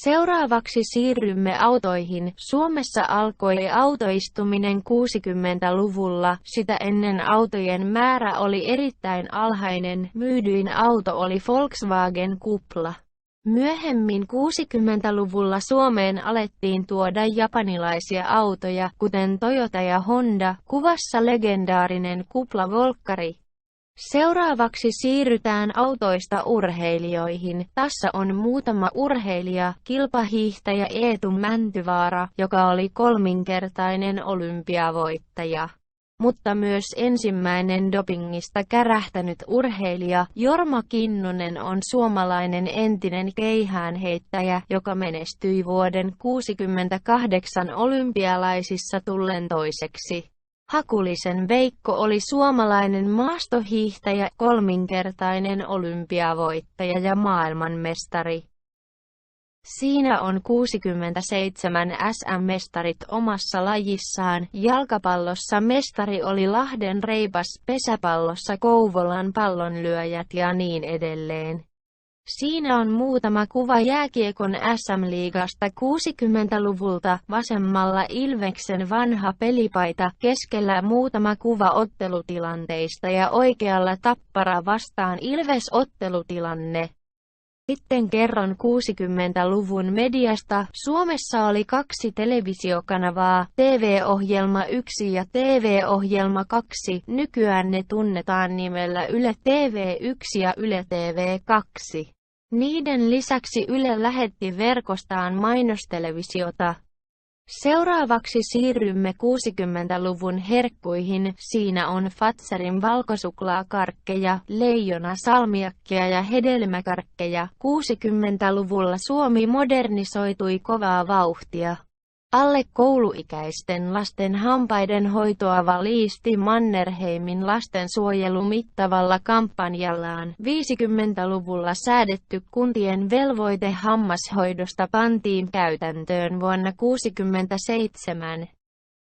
Seuraavaksi siirrymme autoihin. Suomessa alkoi autoistuminen 60-luvulla, sitä ennen autojen määrä oli erittäin alhainen, myydyin auto oli Volkswagen Kupla. Myöhemmin 60-luvulla Suomeen alettiin tuoda japanilaisia autoja, kuten Toyota ja Honda, kuvassa legendaarinen Kupla Volkkari. Seuraavaksi siirrytään autoista urheilijoihin. Tässä on muutama urheilija, kilpahiihtäjä Eetu Mäntyvaara, joka oli kolminkertainen olympiavoittaja. Mutta myös ensimmäinen dopingista kärähtänyt urheilija, Jorma Kinnunen on suomalainen entinen keihäänheittäjä, joka menestyi vuoden 1968 olympialaisissa tullen toiseksi. Hakulisen Veikko oli suomalainen maastohiihtäjä, kolminkertainen olympiavoittaja ja maailmanmestari. Siinä on 67 SM-mestarit omassa lajissaan. Jalkapallossa mestari oli Lahden Reipas, pesäpallossa Kouvolan Pallonlyöjät ja niin edelleen. Siinä on muutama kuva jääkiekon SM-liigasta 60-luvulta, vasemmalla Ilveksen vanha pelipaita, keskellä muutama kuva ottelutilanteista ja oikealla Tappara vastaan Ilves ottelutilanne. Sitten kerron 60-luvun mediasta. Suomessa oli 2 televisiokanavaa, TV-ohjelma 1 ja TV-ohjelma 2. Nykyään ne tunnetaan nimellä Yle TV1 ja Yle TV2. Niiden lisäksi Yle lähetti verkostaan mainostelevisiota. Seuraavaksi siirrymme 60-luvun herkkuihin. Siinä on Fazerin valkosuklaakarkkeja, Leijona salmiakkeja ja hedelmäkarkkeja. 60-luvulla Suomi modernisoitui kovaa vauhtia. Alle kouluikäisten lasten hampaiden hoitoa valisti Mannerheimin lastensuojelu mittavalla kampanjallaan. 50-luvulla säädetty kuntien velvoite hammashoidosta pantiin käytäntöön vuonna 1967.